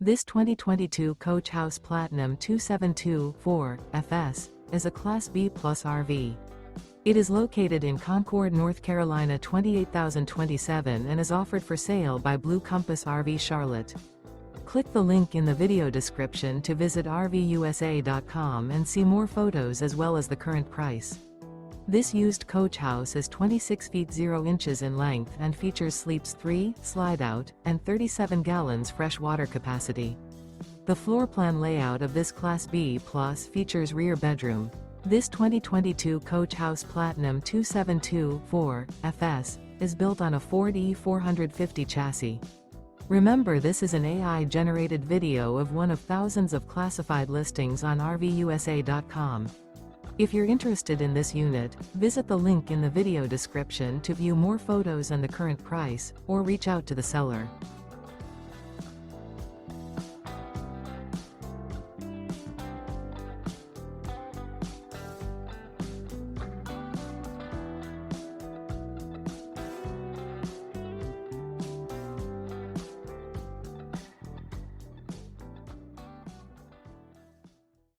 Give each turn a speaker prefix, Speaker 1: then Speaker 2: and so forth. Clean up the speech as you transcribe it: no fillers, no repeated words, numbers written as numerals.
Speaker 1: This 2022 Coach House Platinum 2724 FS is a Class B Plus RV. It is located in Concord, North Carolina 28027 and is offered for sale by Blue Compass RV Charlotte. Click the link in the video description to visit RVUSA.com and see more photos as well as the current price. This used coach house is 26 feet 0 inches in length and features sleeps 3, slide-out, and 37 gallons fresh water capacity. The floor plan layout of this Class B Plus features rear bedroom. This 2022 Coach House Platinum 2724 FS is built on a Ford E450 chassis. Remember, this is an AI-generated video of one of thousands of classified listings on RVUSA.com. If you're interested in this unit, visit the link in the video description to view more photos and the current price, or reach out to the seller.